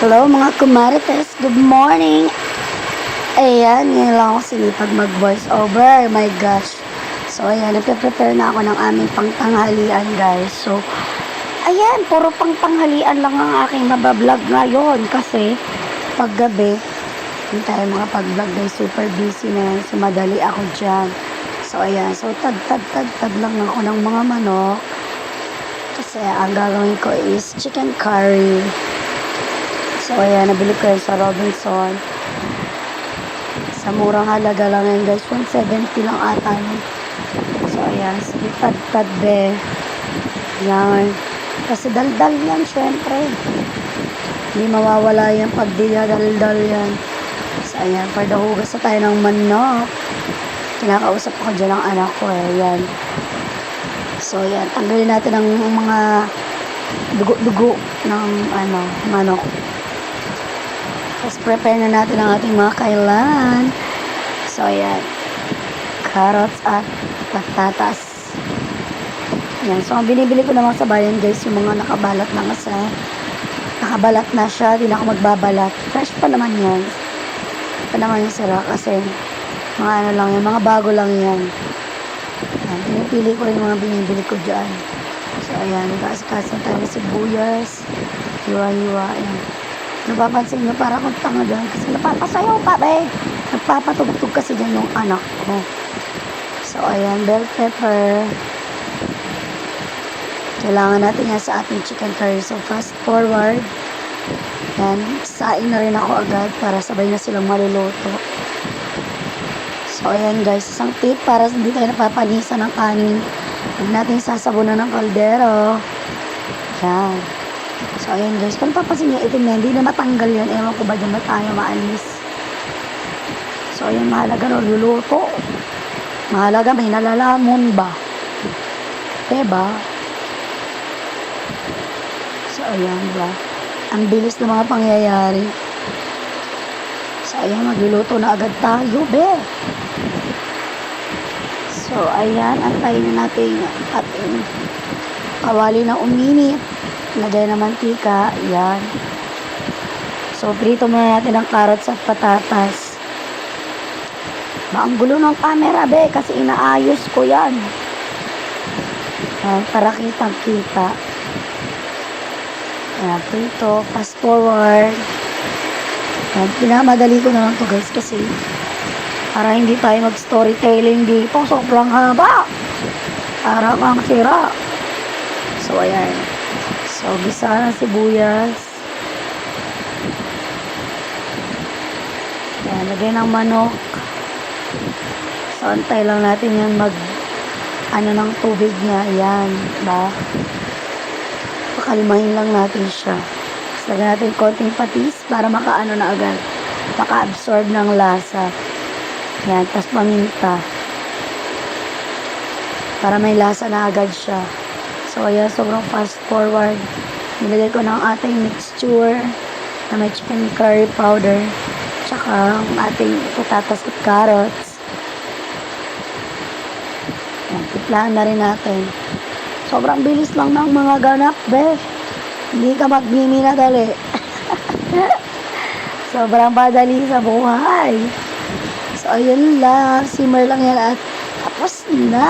Hello mga kumarites, good morning. Ayan, ngayon lang ako sinipag mag voice over, my gosh. So ayan, nagpe-prepare na ako ng aming pangtanghalian guys. So ayan, puro pangtanghalian lang ang aking mabablog ngayon kasi paggabi hindi tayo makapag-vlog guys, super busy na yan. So madali ako dyan. So ayan, so tad lang ako ng mga manok kasi ang gagawin ko is chicken curry. So ayan, nabili ko yan sa Robinson. Sa murang halaga lang yan guys, 170 lang ata yun. So ayan, sige, tad be. Yan. Kasi daldal yan syempre. Hindi mawawala yan pag di daldal yan. So ayan, pardahugas na tayo ng manok. Kinakausap ko dyan ang anak ko eh. Yan. So ayan, tanggalin natin ang mga dugo-dugo ng manok. Tapos prepare na natin ang ating mga kailan. So ayan, carrots at patatas. Ayan, so ang binibili ko naman sa bayan guys, yung mga nakabalat na kasi. Nakabalat na siya, di na ako magbabalat. Fresh pa naman yan. Pa naman yung sira kasi mga ano lang yan, mga bago lang yan. Ayan, pinipili ko rin yung mga binibili ko dyan. So ayan, nag-aasikaso tayo ng sibuyas. Hiwa-hiwa, ayan. Napapansin nyo, para akong tanga dyan kasi napapasayaw pa be. Nagpapatugtog kasi dyan yung anak ko. So ayan, bell pepper. Kailangan natin yan sa ating chicken curry. So fast forward. Yan, saing na rin ako agad para sabay na silang maluluto. So ayan guys, isang tip para hindi tayo napapanisan ng kanin. Huwag natin sasabunan ng kaldero. Yan. So ayan guys, kung papasin nyo itim na, hindi na matanggal yan. Ewan ko ba dyan na tayo maalis. So ayan, mahalaga no, luluto. Mahalaga may nalalamon ba? Diba? So ayan ba? Ang bilis ng mga pangyayari. So ayan, magluluto na agad tayo, be. So ayan, antayin na natin ating kawali na uminit. Lagay na mantika. Ayan. So prito muna natin ang carrots at patatas. Ang gulo ng camera, be, kasi inaayos ko yan. Ayan, para kitang kita. Ayan, prito, fast forward. Ayan, pinamadali ko na lang to guys kasi para hindi tayo mag-storytelling dito. Sobrang haba. Para kang sira. So, ayan. So, gisa na sibuyas. Ayan, lagay ng manok. So, antay lang natin yan ng tubig niya. Ayan, ba? Pakalimahin lang natin siya. So, lagyan natin konting patis para makaano na agad. Maka-absorb ng lasa. Ayan, tas paminta. Para may lasa na agad siya. So, ayan, sobrang fast forward. Nilagay ko ng ating mixture na may chicken curry powder. Tsaka ang ating patatas at carrots. Ayan, tiplahan na rin natin. Sobrang bilis lang ng mga ganap, be. Hindi ka magmiminadali. Sobrang padali sa buhay. So, ayun lang. Simmer lang yan at tapos na.